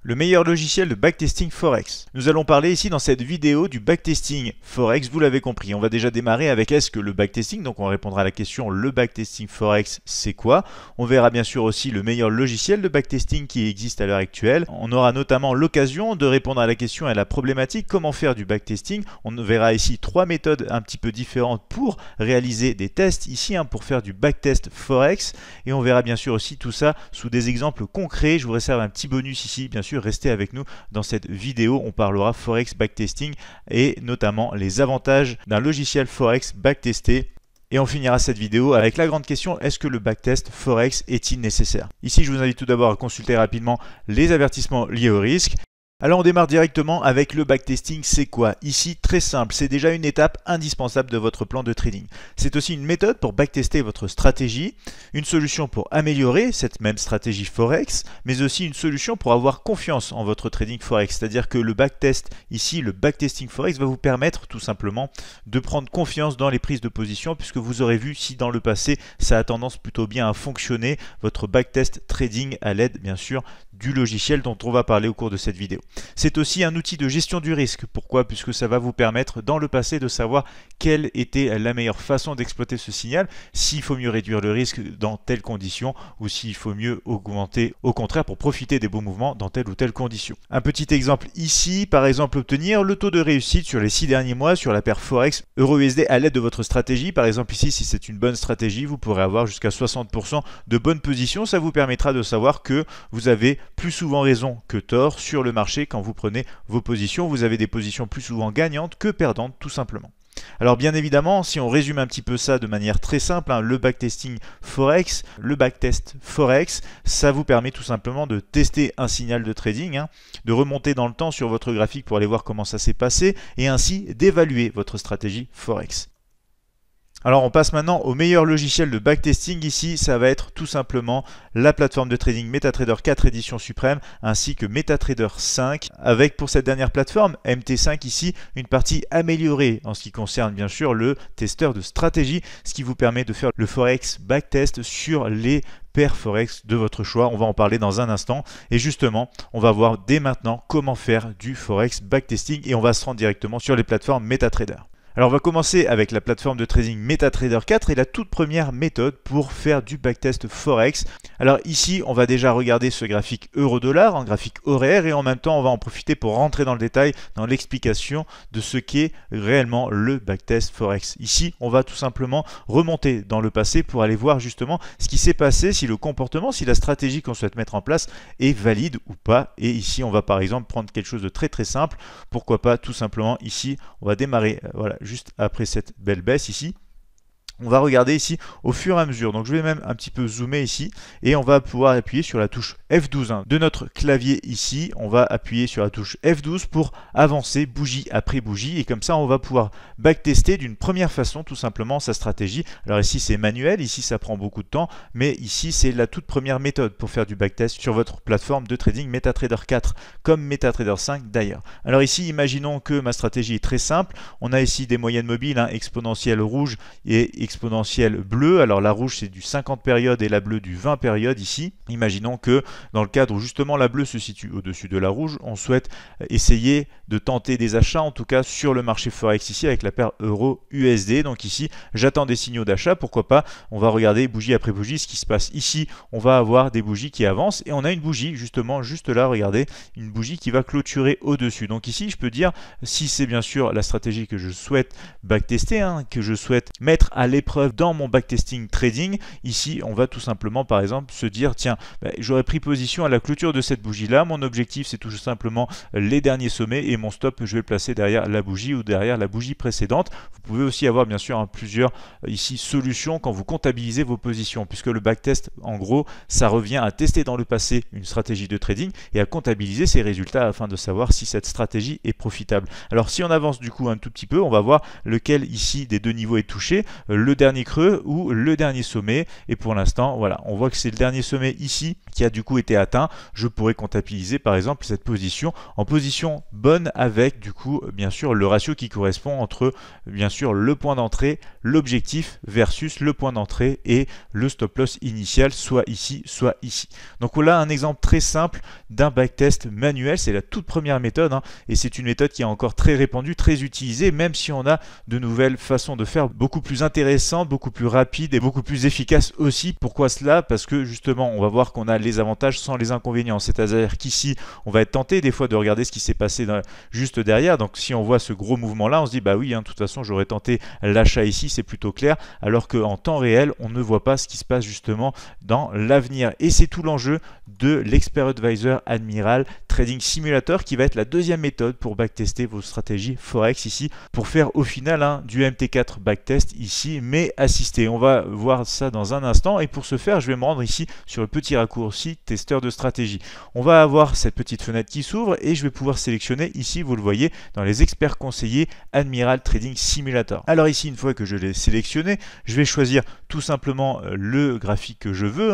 Le meilleur logiciel de backtesting Forex. Nous allons parler ici dans cette vidéo du backtesting Forex, vous l'avez compris. On va déjà démarrer avec est-ce que le backtesting, donc on répondra à la question le backtesting Forex c'est quoi. On verra bien sûr aussi le meilleur logiciel de backtesting qui existe à l'heure actuelle. On aura notamment l'occasion de répondre à la question et à la problématique comment faire du backtesting. On verra ici trois méthodes un petit peu différentes pour réaliser des tests ici pour faire du backtest Forex, et on verra bien sûr aussi tout ça sous des exemples concrets. Je vous réserve un petit bonus ici, bien sûr. Restez avec nous dans cette vidéo, on parlera Forex backtesting et notamment les avantages d'un logiciel Forex backtesté. Et on finira cette vidéo avec la grande question, est-ce que le backtest Forex est-il nécessaire? Ici, je vous invite tout d'abord à consulter rapidement les avertissements liés au risque. Alors on démarre directement avec le backtesting, c'est quoi? Ici, très simple, c'est déjà une étape indispensable de votre plan de trading. C'est aussi une méthode pour backtester votre stratégie, une solution pour améliorer cette même stratégie Forex, mais aussi une solution pour avoir confiance en votre trading Forex. C'est-à-dire que le backtest, ici, le backtesting Forex va vous permettre tout simplement de prendre confiance dans les prises de position, puisque vous aurez vu si dans le passé, ça a tendance plutôt bien à fonctionner, votre backtest trading à l'aide, bien sûr, du logiciel dont on va parler au cours de cette vidéo. C'est aussi un outil de gestion du risque. Pourquoi? Puisque ça va vous permettre dans le passé de savoir quelle était la meilleure façon d'exploiter ce signal, s'il faut mieux réduire le risque dans telles conditions ou s'il faut mieux augmenter au contraire pour profiter des beaux mouvements dans telle ou telle condition. Un petit exemple ici, par exemple obtenir le taux de réussite sur les 6 derniers mois sur la paire Forex Euro-USD à l'aide de votre stratégie. Par exemple ici, si c'est une bonne stratégie, vous pourrez avoir jusqu'à 60% de bonnes positions. Ça vous permettra de savoir que vous avez plus souvent raison que tort sur le marché quand vous prenez vos positions. Vous avez des positions plus souvent gagnantes que perdantes tout simplement. Alors bien évidemment, si on résume un petit peu ça de manière très simple, le backtesting Forex, le backtest Forex, ça vous permet tout simplement de tester un signal de trading, de remonter dans le temps sur votre graphique pour aller voir comment ça s'est passé et ainsi d'évaluer votre stratégie Forex. Alors on passe maintenant au meilleur logiciel de backtesting. Ici, ça va être tout simplement la plateforme de trading MetaTrader 4 édition suprême ainsi que MetaTrader 5 avec pour cette dernière plateforme MT5 ici une partie améliorée en ce qui concerne bien sûr le testeur de stratégie, ce qui vous permet de faire le Forex backtest sur les paires Forex de votre choix. On va en parler dans un instant et justement on va voir dès maintenant comment faire du Forex backtesting et on va se rendre directement sur les plateformes MetaTrader. Alors on va commencer avec la plateforme de trading MetaTrader 4 et la toute première méthode pour faire du backtest Forex. Alors ici on va déjà regarder ce graphique euro-dollar en graphique horaire et en même temps on va en profiter pour rentrer dans le détail dans l'explication de ce qu'est réellement le backtest Forex. Ici on va tout simplement remonter dans le passé pour aller voir justement ce qui s'est passé, si le comportement, si la stratégie qu'on souhaite mettre en place est valide ou pas. Et ici on va par exemple prendre quelque chose de très simple, pourquoi pas tout simplement ici on va démarrer voilà juste après cette belle baisse ici. On va regarder ici au fur et à mesure. Donc je vais même un petit peu zoomer ici et on va pouvoir appuyer sur la touche F12 de notre clavier ici. On va appuyer sur la touche F12 pour avancer bougie après bougie et comme ça on va pouvoir backtester d'une première façon tout simplement sa stratégie. Alors ici c'est manuel, ici ça prend beaucoup de temps, mais ici c'est la toute première méthode pour faire du backtest sur votre plateforme de trading MetaTrader 4 comme MetaTrader 5 d'ailleurs. Alors ici imaginons que ma stratégie est très simple. On a ici des moyennes mobiles exponentielles rouge et exponentielle bleue. Alors la rouge c'est du 50 périodes et la bleue du 20 périodes ici. Imaginons que dans le cadre où justement la bleue se situe au-dessus de la rouge, on souhaite essayer de tenter des achats en tout cas sur le marché Forex ici avec la paire Euro-USD. Donc ici j'attends des signaux d'achat, pourquoi pas, on va regarder bougie après bougie ce qui se passe ici. On va avoir des bougies qui avancent et on a une bougie justement juste là, regardez, une bougie qui va clôturer au-dessus. Donc ici je peux dire, si c'est bien sûr la stratégie que je souhaite backtester, que je souhaite mettre à l'épreuve dans mon backtesting trading, ici on va tout simplement par exemple se dire tiens, j'aurais pris position à la clôture de cette bougie là, mon objectif c'est tout simplement les derniers sommets et mon stop je vais le placer derrière la bougie ou derrière la bougie précédente. Vous pouvez aussi avoir bien sûr plusieurs ici solutions quand vous comptabilisez vos positions, puisque le backtest en gros ça revient à tester dans le passé une stratégie de trading et à comptabiliser ses résultats afin de savoir si cette stratégie est profitable. Alors si on avance du coup un tout petit peu, on va voir lequel ici des deux niveaux est touché. Le le dernier creux ou le dernier sommet. Et pour l'instant, voilà, on voit que c'est le dernier sommet ici qui a du coup été atteint. Je pourrais comptabiliser par exemple cette position en position bonne avec du coup bien sûr le ratio qui correspond entre bien sûr le point d'entrée, l'objectif versus le point d'entrée et le stop loss initial, soit ici, soit ici. Donc voilà un exemple très simple d'un backtest manuel. C'est la toute première méthode et c'est une méthode qui est encore très répandue, très utilisée, même si on a de nouvelles façons de faire beaucoup plus intéressantes, beaucoup plus rapides et beaucoup plus efficaces aussi. Pourquoi cela? Parce que justement on va voir qu'on a les avantages sans les inconvénients, c'est-à-dire qu'ici on va être tenté des fois de regarder ce qui s'est passé juste derrière. Donc si on voit ce gros mouvement là, on se dit bah oui, de toute façon j'aurais tenté l'achat ici, c'est plutôt clair, alors qu'en temps réel on ne voit pas ce qui se passe justement dans l'avenir. Et c'est tout l'enjeu de l'Expert Advisor Admiral Trading Simulator, qui va être la deuxième méthode pour backtester vos stratégies Forex ici, pour faire au final du MT4 backtest ici, mais assisté. On va voir ça dans un instant, et pour ce faire je vais me rendre ici sur le petit raccourci testeur de stratégie. On va avoir cette petite fenêtre qui s'ouvre et je vais pouvoir sélectionner ici, vous le voyez, dans les experts conseillers Admiral Trading Simulator. Alors ici, une fois que je l'ai sélectionné, je vais choisir tout simplement le graphique que je veux,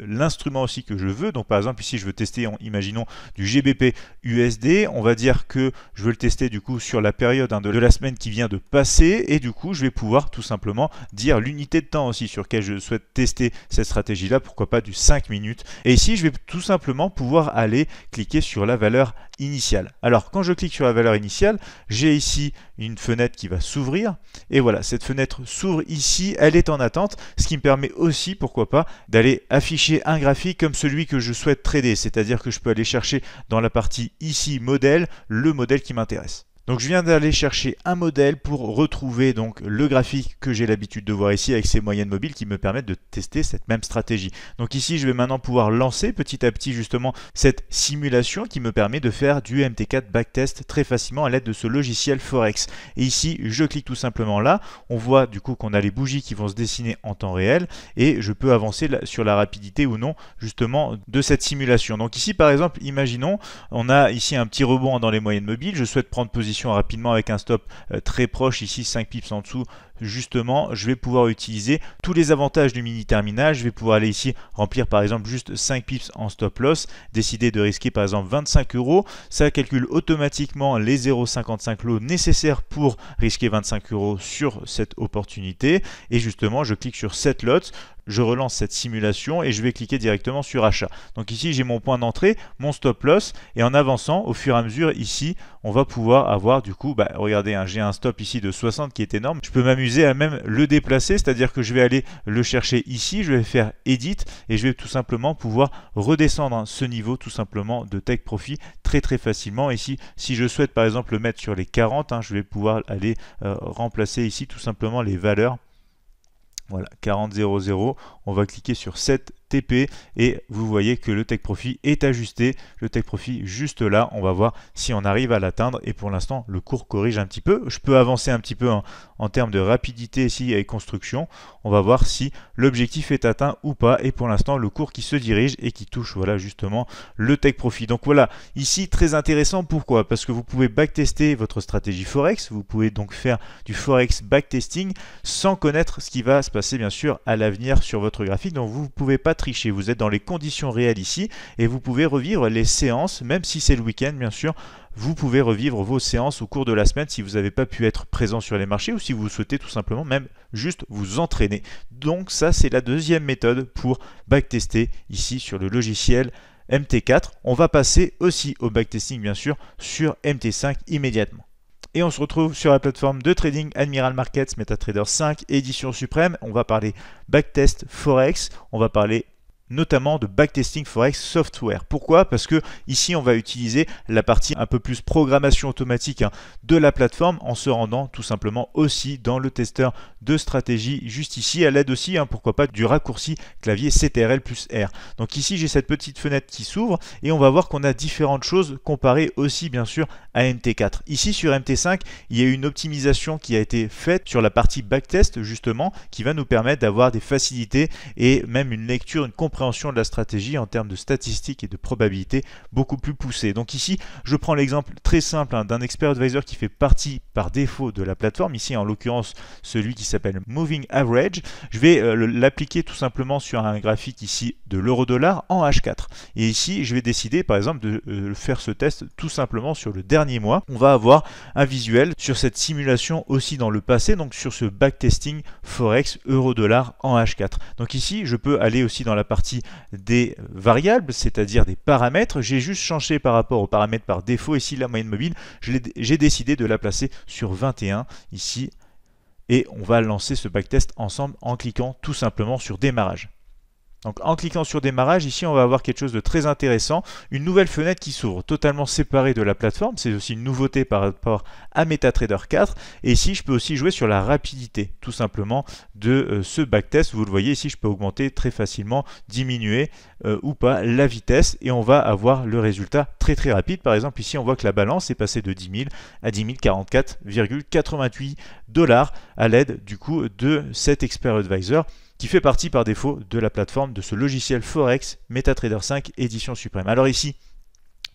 l'instrument aussi que je veux. Donc par exemple ici je veux tester, imaginons du GBP USD, on va dire que je veux le tester du coup sur la période de la semaine qui vient de passer, et du coup je vais pouvoir tout simplement dire l'unité de temps aussi sur laquelle je souhaite tester cette stratégie là, pourquoi pas du 5 minutes. Et ici je vais tout simplement pouvoir aller cliquer sur la valeur initiale. Alors quand je clique sur la valeur initiale, j'ai ici une fenêtre qui va s'ouvrir, et voilà, cette fenêtre s'ouvre ici, elle est en attente, ce qui me permet aussi, pourquoi pas, d'aller afficher un graphique comme celui que je souhaite trader, c'est-à-dire que je peux aller chercher dans la partie ici modèle, le modèle qui m'intéresse. Donc je viens d'aller chercher un modèle pour retrouver donc le graphique que j'ai l'habitude de voir ici avec ces moyennes mobiles qui me permettent de tester cette même stratégie. Donc ici je vais maintenant pouvoir lancer petit à petit justement cette simulation qui me permet de faire du MT4 backtest très facilement à l'aide de ce logiciel Forex. Et ici je clique tout simplement là, on voit du coup qu'on a les bougies qui vont se dessiner en temps réel et je peux avancer sur la rapidité ou non justement de cette simulation. Donc ici par exemple, imaginons on a ici un petit rebond dans les moyennes mobiles, je souhaite prendre position rapidement avec un stop très proche ici, 5 pips en dessous. Justement je vais pouvoir utiliser tous les avantages du mini terminal. Je vais pouvoir aller ici remplir par exemple juste 5 pips en stop loss, décider de risquer par exemple 25 €. Ça calcule automatiquement les 0,55 lots nécessaires pour risquer 25 € sur cette opportunité, et justement je clique sur 7 lots, je relance cette simulation et je vais cliquer directement sur achat. Donc ici j'ai mon point d'entrée, mon stop loss, et en avançant au fur et à mesure ici on va pouvoir avoir du coup, regardez, j'ai un stop ici de 60 qui est énorme. Je peux m'amuser à même le déplacer, c'est-à-dire que je vais aller le chercher ici, je vais faire edit et je vais tout simplement pouvoir redescendre ce niveau tout simplement de take profit très facilement. Ici si je souhaite par exemple le mettre sur les 40, je vais pouvoir aller remplacer ici tout simplement les valeurs. Voilà, 40,00, on va cliquer sur 7 TP et vous voyez que le take profit est ajusté, le take profit juste là. On va voir si on arrive à l'atteindre, et pour l'instant le cours corrige un petit peu. Je peux avancer un petit peu en termes de rapidité ici avec construction. On va voir si l'objectif est atteint ou pas, et pour l'instant le cours qui se dirige et qui touche voilà justement le take profit. Donc voilà, ici très intéressant. Pourquoi? Parce que vous pouvez backtester votre stratégie Forex, vous pouvez donc faire du Forex backtesting sans connaître ce qui va se passer bien sûr à l'avenir sur votre graphique. Donc vous ne pouvez pas tricher, vous êtes dans les conditions réelles ici et vous pouvez revivre les séances, même si c'est le week-end bien sûr. Vous pouvez revivre vos séances au cours de la semaine si vous n'avez pas pu être présent sur les marchés, ou si vous souhaitez tout simplement même juste vous entraîner. Donc ça c'est la deuxième méthode pour backtester ici sur le logiciel MT4. On va passer aussi au backtesting bien sûr sur MT5 immédiatement. Et on se retrouve sur la plateforme de trading Admiral Markets MetaTrader 5 édition suprême. On va parler backtest Forex, on va parler notamment de backtesting Forex software. Pourquoi? Parce que ici on va utiliser la partie un peu plus programmation automatique de la plateforme, en se rendant tout simplement aussi dans le testeur de stratégie juste ici, à l'aide aussi pourquoi pas du raccourci clavier CTRL+R. Donc ici j'ai cette petite fenêtre qui s'ouvre et on va voir qu'on a différentes choses comparées aussi bien sûr à MT4. Ici sur MT5 il y a une optimisation qui a été faite sur la partie backtest justement, qui va nous permettre d'avoir des facilités et même une lecture, une compréhension compréhension de la stratégie en termes de statistiques et de probabilité beaucoup plus poussée. Donc ici, je prends l'exemple très simple d'un expert advisor qui fait partie par défaut de la plateforme, ici en l'occurrence celui qui s'appelle Moving Average. Je vais l'appliquer tout simplement sur un graphique ici de l'euro-dollar en H4. Et ici, je vais décider par exemple de faire ce test tout simplement sur le dernier mois. On va avoir un visuel sur cette simulation aussi dans le passé, donc sur ce backtesting Forex euro-dollar en H4. Donc ici, je peux aller aussi dans la partie des variables, c'est-à-dire des paramètres. J'ai juste changé par rapport aux paramètres par défaut. Ici, la moyenne mobile, j'ai décidé de la placer sur 21 ici. Et on va lancer ce backtest ensemble en cliquant tout simplement sur démarrage. Donc en cliquant sur démarrage, ici on va avoir quelque chose de très intéressant, une nouvelle fenêtre qui s'ouvre totalement séparée de la plateforme, c'est aussi une nouveauté par rapport à MetaTrader 4, et ici je peux aussi jouer sur la rapidité tout simplement de ce backtest. Vous le voyez ici, je peux augmenter très facilement, diminuer ou pas la vitesse, et on va avoir le résultat très rapide. Par exemple ici on voit que la balance est passée de 10 000 à 10 044,88 $ à l'aide du coup de cet expert advisor qui fait partie par défaut de la plateforme de ce logiciel Forex MetaTrader 5 édition suprême. Alors ici,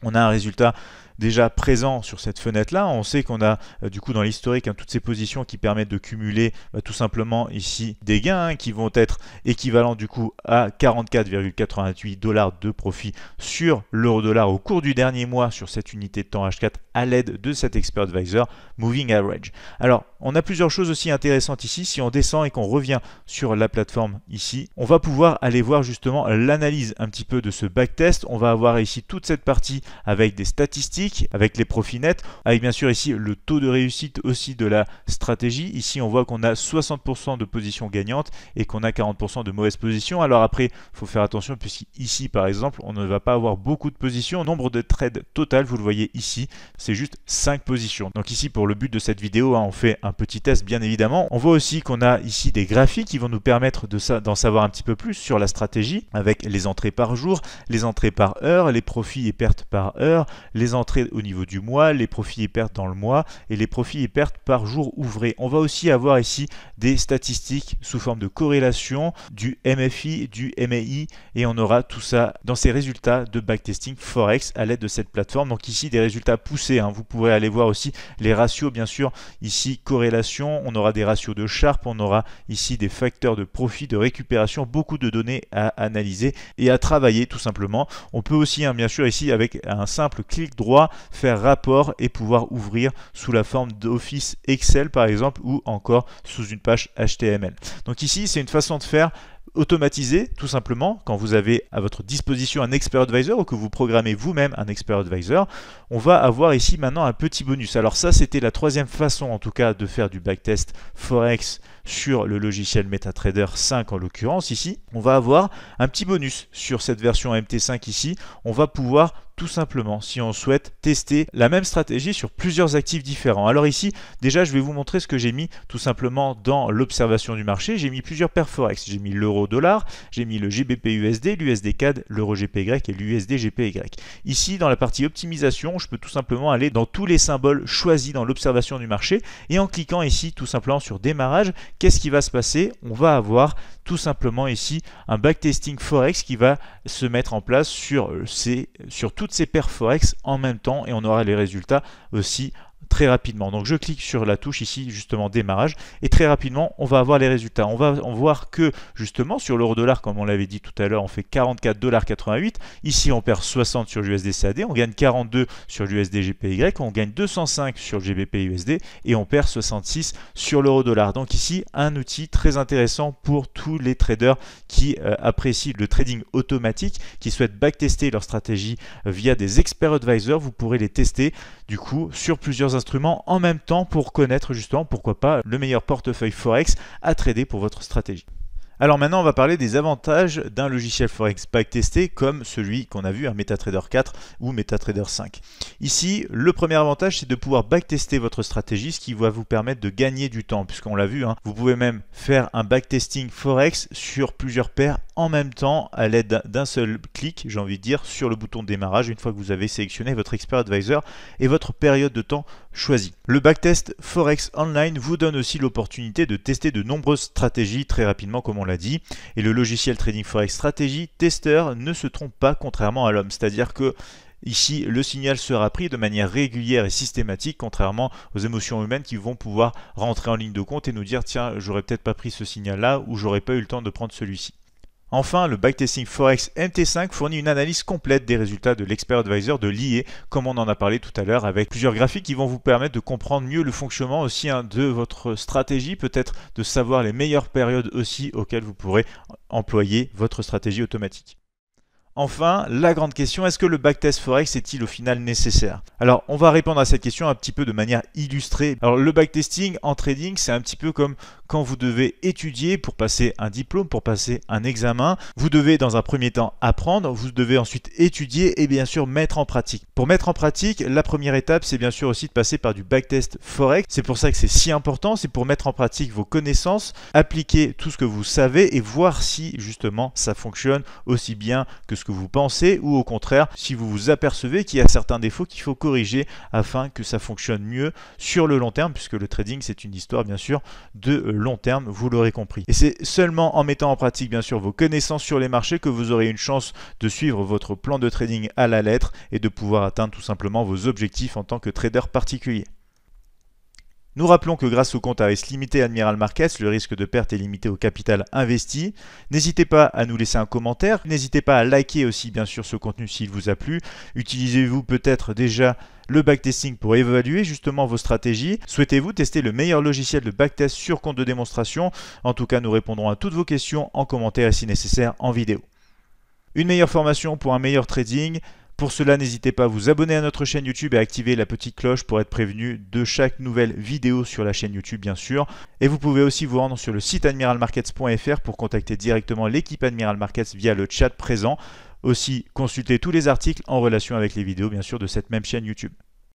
on a un résultat déjà présent sur cette fenêtre là. On sait qu'on a du coup dans l'historique toutes ces positions qui permettent de cumuler tout simplement ici des gains qui vont être équivalents du coup à 44,88 $ de profit sur l'euro-dollar au cours du dernier mois sur cette unité de temps H4 à l'aide de cet expert advisor Moving Average. Alors on a plusieurs choses aussi intéressantes ici. Si on descend et qu'on revient sur la plateforme ici, on va pouvoir aller voir justement l'analyse un petit peu de ce backtest. On va avoir ici toute cette partie avec des statistiques, avec les profits nets, avec bien sûr ici le taux de réussite aussi de la stratégie. Ici on voit qu'on a 60% de positions gagnantes et qu'on a 40% de mauvaises positions. Alors après, il faut faire attention puisqu'ici par exemple, on ne va pas avoir beaucoup de positions. Nombre de trades total, vous le voyez ici, c'est juste 5 positions. Donc ici pour le but de cette vidéo, on fait un petit test bien évidemment. On voit aussi qu'on a ici des graphiques qui vont nous permettre d'en savoir un petit peu plus sur la stratégie avec les entrées par jour, les entrées par heure, les profits et pertes par heure, les entrées au niveau du mois, les profits et pertes dans le mois et les profits et pertes par jour ouvré. On va aussi avoir ici des statistiques sous forme de corrélation, du MFI, du MAI, et on aura tout ça dans ces résultats de backtesting Forex à l'aide de cette plateforme. Donc ici des résultats poussés, vous pourrez aller voir aussi les ratios bien sûr. Ici corrélation, on aura des ratios de Sharpe, on aura ici des facteurs de profit, de récupération, beaucoup de données à analyser et à travailler tout simplement. On peut aussi bien sûr ici avec un simple clic droit faire rapport et pouvoir ouvrir sous la forme d'Office Excel par exemple ou encore sous une page HTML. Donc ici c'est une façon de faire automatisé tout simplement quand vous avez à votre disposition un expert advisor ou que vous programmez vous-même un expert advisor. On va avoir ici maintenant un petit bonus. Alors ça c'était la troisième façon en tout cas de faire du backtest Forex sur le logiciel MetaTrader 5 en l'occurrence ici. On va avoir un petit bonus sur cette version MT5 ici. On va pouvoir tout simplement, si on souhaite, tester la même stratégie sur plusieurs actifs différents. Alors ici, déjà, je vais vous montrer ce que j'ai mis tout simplement dans l'observation du marché. J'ai mis plusieurs paires Forex. J'ai mis l'euro-dollar, j'ai mis le GBP-USD, l'USD-CAD, l'euro-GPY et l'USD-GPY. Ici, dans la partie optimisation, je peux tout simplement aller dans tous les symboles choisis dans l'observation du marché et en cliquant ici tout simplement sur démarrage, qu'est-ce qui va se passer? On va avoir tout simplement ici un backtesting Forex qui va se mettre en place sur toutes ces paires Forex en même temps et on aura les résultats aussi très rapidement. Donc je clique sur la touche ici justement démarrage et très rapidement on va avoir les résultats. On va voir que justement sur l'euro-dollar comme on l'avait dit tout à l'heure on fait 44,88 $. Ici on perd 60 sur l'USD-CAD, on gagne 42 sur l'USD-GPY, on gagne 205 sur le GBP-USD et on perd 66 sur l'euro-dollar. Donc ici un outil très intéressant pour tous les traders qui apprécient le trading automatique, qui souhaitent backtester leur stratégie via des experts advisors. Vous pourrez les tester du coup sur plusieurs instruments en même temps pour connaître justement pourquoi pas le meilleur portefeuille Forex à trader pour votre stratégie. Alors maintenant on va parler des avantages d'un logiciel Forex backtesté comme celui qu'on a vu à MetaTrader 4 ou MetaTrader 5. Ici le premier avantage c'est de pouvoir backtester votre stratégie, ce qui va vous permettre de gagner du temps puisqu'on l'a vu, vous pouvez même faire un backtesting Forex sur plusieurs paires en même temps à l'aide d'un seul clic, j'ai envie de dire, sur le bouton de démarrage une fois que vous avez sélectionné votre expert advisor et votre période de temps choisi. Le backtest Forex Online vous donne aussi l'opportunité de tester de nombreuses stratégies très rapidement comme on l'a dit. Et le logiciel Trading Forex Strategy Tester ne se trompe pas contrairement à l'homme. C'est-à-dire que ici, le signal sera pris de manière régulière et systématique, contrairement aux émotions humaines qui vont pouvoir rentrer en ligne de compte et nous dire tiens, j'aurais peut-être pas pris ce signal-là ou j'aurais pas eu le temps de prendre celui-ci. Enfin, le backtesting Forex MT5 fournit une analyse complète des résultats de l'Expert Advisor de l'IE, comme on en a parlé tout à l'heure, avec plusieurs graphiques qui vont vous permettre de comprendre mieux le fonctionnement aussi de votre stratégie, peut-être de savoir les meilleures périodes aussi auxquelles vous pourrez employer votre stratégie automatique. Enfin, la grande question, est-ce que le backtest Forex est-il au final nécessaire? Alors, on va répondre à cette question un petit peu de manière illustrée. Alors, le backtesting en trading, c'est un petit peu comme quand vous devez étudier pour passer un diplôme, pour passer un examen. Vous devez dans un premier temps apprendre, vous devez ensuite étudier et bien sûr mettre en pratique. Pour mettre en pratique, la première étape, c'est bien sûr aussi de passer par du backtest Forex. C'est pour ça que c'est si important, c'est pour mettre en pratique vos connaissances, appliquer tout ce que vous savez et voir si justement ça fonctionne aussi bien que ce que vous pensez ou au contraire si vous vous apercevez qu'il y a certains défauts qu'il faut corriger afin que ça fonctionne mieux sur le long terme, puisque le trading c'est une histoire bien sûr de long terme, vous l'aurez compris. Et c'est seulement en mettant en pratique bien sûr vos connaissances sur les marchés que vous aurez une chance de suivre votre plan de trading à la lettre et de pouvoir atteindre tout simplement vos objectifs en tant que trader particulier. Nous rappelons que grâce au compte à risque limité Admiral Markets, le risque de perte est limité au capital investi. N'hésitez pas à nous laisser un commentaire, n'hésitez pas à liker aussi bien sûr ce contenu s'il vous a plu. Utilisez-vous peut-être déjà le backtesting pour évaluer justement vos stratégies. Souhaitez-vous tester le meilleur logiciel de backtest sur compte de démonstration? En tout cas, nous répondrons à toutes vos questions en commentaire et si nécessaire en vidéo. Une meilleure formation pour un meilleur trading. Pour cela, n'hésitez pas à vous abonner à notre chaîne YouTube et à activer la petite cloche pour être prévenu de chaque nouvelle vidéo sur la chaîne YouTube bien sûr. Et vous pouvez aussi vous rendre sur le site admiralmarkets.fr pour contacter directement l'équipe Admiral Markets via le chat présent. Aussi, consultez tous les articles en relation avec les vidéos bien sûr de cette même chaîne YouTube.